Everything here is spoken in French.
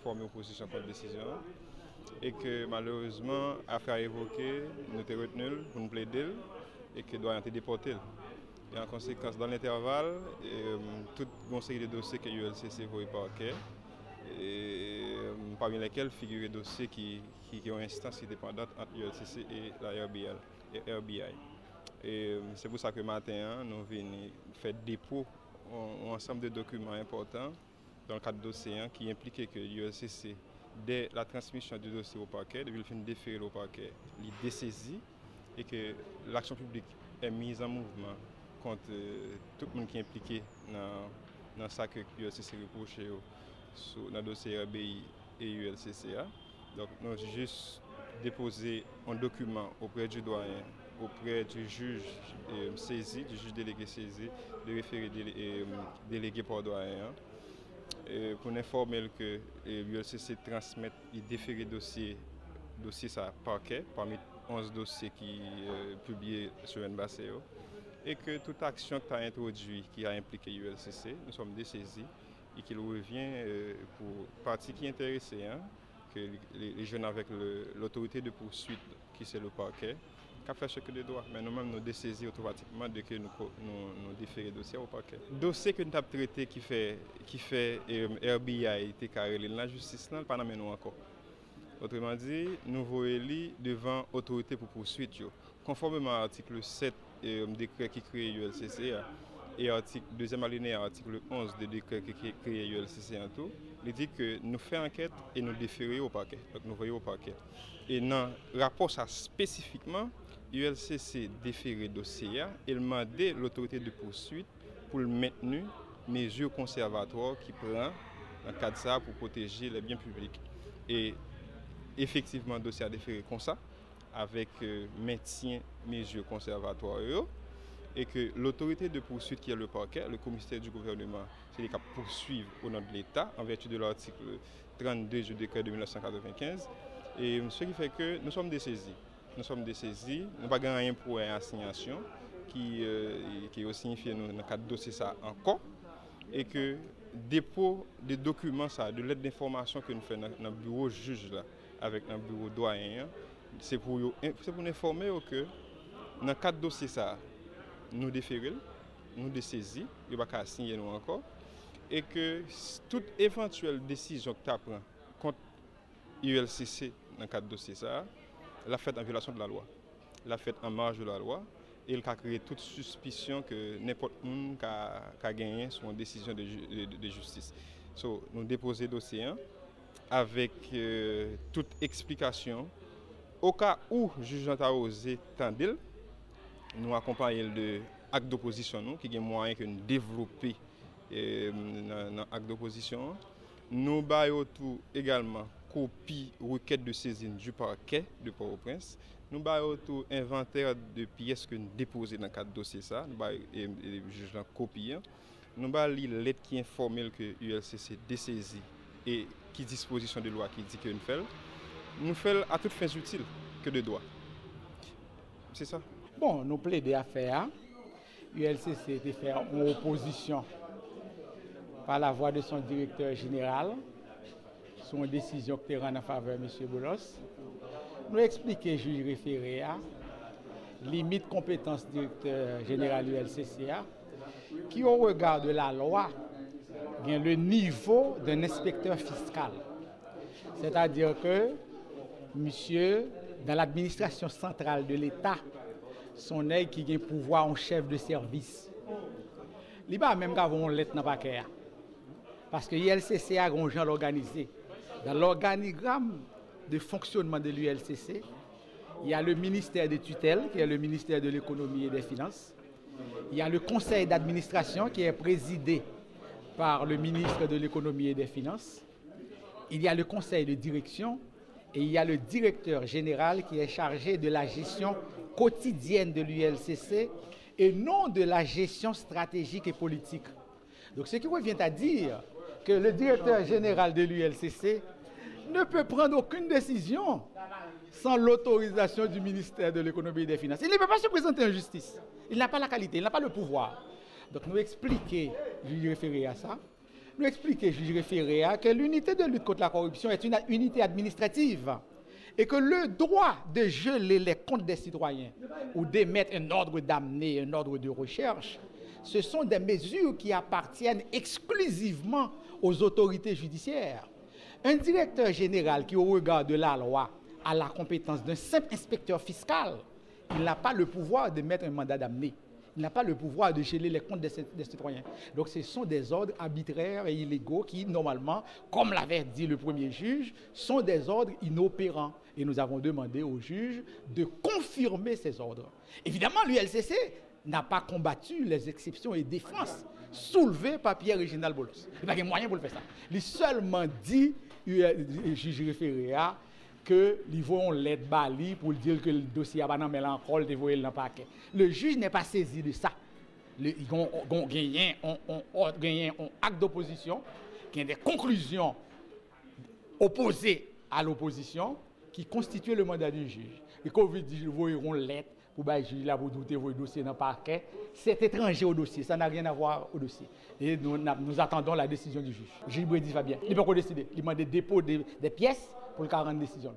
formé opposition contre la décision. Et que malheureusement, après évoquer, nous avons retenu pour nous plaider et que doit être déporté. Et en conséquence, dans l'intervalle, toute une série de dossiers que l'ULCC voit parquet, parmi lesquels figurent des dossiers qui ont une instance indépendante entre l'ULCC et la RBI. Et c'est pour ça que matin, nous venons faire dépôt un ensemble de documents importants dans le cadre de dossier qui impliquait que l'ULCC, dès la transmission du dossier au parquet, depuis le fin déféré au parquet, il dessaisit et que l'action publique est mise en mouvement contre tout le monde qui est impliqué dans ça que l'ULCC reproche dans le dossier RBI et ULCCA. Donc nous avons juste déposé un document auprès du doyen, auprès du juge saisi, du juge délégué saisi, de référé délégué par doyen, pour informer que l'ULCC transmet et déféré dossier ça parquet parmi 11 dossiers qui publiés sur NBACEO et que toute action qui a introduit, qui a impliqué l'ULCC, nous sommes dessaisis et qu'il revient pour partie qui est intéressée, que les jeunes avec l'autorité de poursuite qui c'est le parquet, qui a fait ce que des droits. Mais nous-mêmes nous dessaisir automatiquement dès que nous déférons le dossier au parquet. Le dossier que nous avons traité qui fait RBI a été carré, la justice n'a pas nous encore. Autrement dit, nous voyons devant l'autorité pour poursuite. Conformément à l'article 7 décret qui crée l'ULCC et deuxième alinéa, article 11 du décret qui crée l'ULCC en tout, il dit que nous faisons enquête et nous déférons au parquet. Donc nous voyons au parquet. Et dans le rapport ça spécifiquement, l'ULCC déféré dossier et demandé l'autorité de poursuite pour le maintenir mesures conservatoires qui prend dans le cadre de ça pour protéger les biens publics. Et effectivement, le dossier a déféré comme ça, avec maintien mesures conservatoires et que l'autorité de poursuite qui est le parquet, le commissaire du gouvernement, c'est les qui poursuivre au nom de l'État en vertu de l'article 32 du décret de 1995. Et ce qui fait que nous sommes dessaisis. Nous sommes dessaisis, nous n'avons pas rien pour une assignation qui est signifié dans le cadre de dossier ça encore. Et que dépôt des documents, ça, de l'aide d'information que nous faisons dans le bureau juge là, avec le bureau doyen, c'est pour nous informer que dans le cadre de dossier ça, nous déférons, nous dessaisissons, il n'y a pas qu'à signer nous encore, et que toute éventuelle décision que tu prends contre l'ULCC dans le cadre de dossier ça, l'a fait en violation de la loi, l'a fait en marge de la loi, et il a créé toute suspicion que n'importe qui a gagné sur une décision de justice. So, nous déposons le dossier avec toute explication. Au cas où le juge a osé tendre, nous accompagnons l'acte d'opposition qui a moyen que nous développer dans l'acte d'opposition. Nous avons également copie requête de saisine du parquet de Port-au-Prince. Nous avons tout inventaire de pièces que nous déposons dans le cadre de dossier ça. Nous avons les juges en copie. Nous avons la lettre qui informe que l'ULCC dessaisit et qui disposition de loi qui dit que nous faisons. Nous faisons à toutes fins utiles que de droit. C'est ça. Bon, nous plaidons à faire. L'ULCC était fait en opposition par la voix de son directeur général. Son décision qui est rendue en faveur de M. Boulos. Nous expliquer juge référé à limite compétence directeur général du LCCA qui au regard de la loi vient le niveau d'un inspecteur fiscal. C'est-à-dire que monsieur dans l'administration centrale de l'État son aide qui a pouvoir en chef de service. Il va même avoir une lettre dans le paquet. Parce que l'ULCC a un genre organisé. Dans l'organigramme de fonctionnement de l'ULCC, il y a le ministère des tutelles, qui est le ministère de l'économie et des finances. Il y a le conseil d'administration, qui est présidé par le ministre de l'économie et des finances. Il y a le conseil de direction et il y a le directeur général qui est chargé de la gestion quotidienne de l'ULCC et non de la gestion stratégique et politique. Donc ce qui revient à dire que le directeur général de l'ULCC ne peut prendre aucune décision sans l'autorisation du ministère de l'économie et des finances. Il ne peut pas se présenter en justice. Il n'a pas la qualité, il n'a pas le pouvoir. Donc nous expliquer, je lui référer à ça, nous expliquer, juge référé, que l'unité de lutte contre la corruption est une unité administrative et que le droit de geler les comptes des citoyens ou d'émettre un ordre d'amener, un ordre de recherche, ce sont des mesures qui appartiennent exclusivement aux autorités judiciaires. Un directeur général qui, au regard de la loi, a la compétence d'un simple inspecteur fiscal, il n'a pas le pouvoir de mettre un mandat d'amener. Il n'a pas le pouvoir de geler les comptes des citoyens. Donc ce sont des ordres arbitraires et illégaux qui, normalement, comme l'avait dit le premier juge, sont des ordres inopérants. Et nous avons demandé au juge de confirmer ces ordres. Évidemment, l'ULCC n'a pas combattu les exceptions et défenses soulevées par Pierre-Réginald Bolos. Il n'a pas de moyen pour le faire ça. Il a seulement dit, le juge référé à, que ils vont l'aide bali pour dire que le dossier a pas dans mélancole dévoilé dans le paquet. Le juge n'est pas saisi de ça. Ils ont gagné un acte d'opposition qui a des conclusions opposées à l'opposition qui constituent le mandat du juge. Et quand vous dites qu'ils vont lettre pour le juge là pour douter vos dossiers dans le parquet, c'est étranger au dossier, ça n'a rien à voir au dossier. Et nous attendons la décision du juge. Gilles Brady Fabien, il ne peut pas décider. Il demande des dépôts des pièces pour le 40 décision.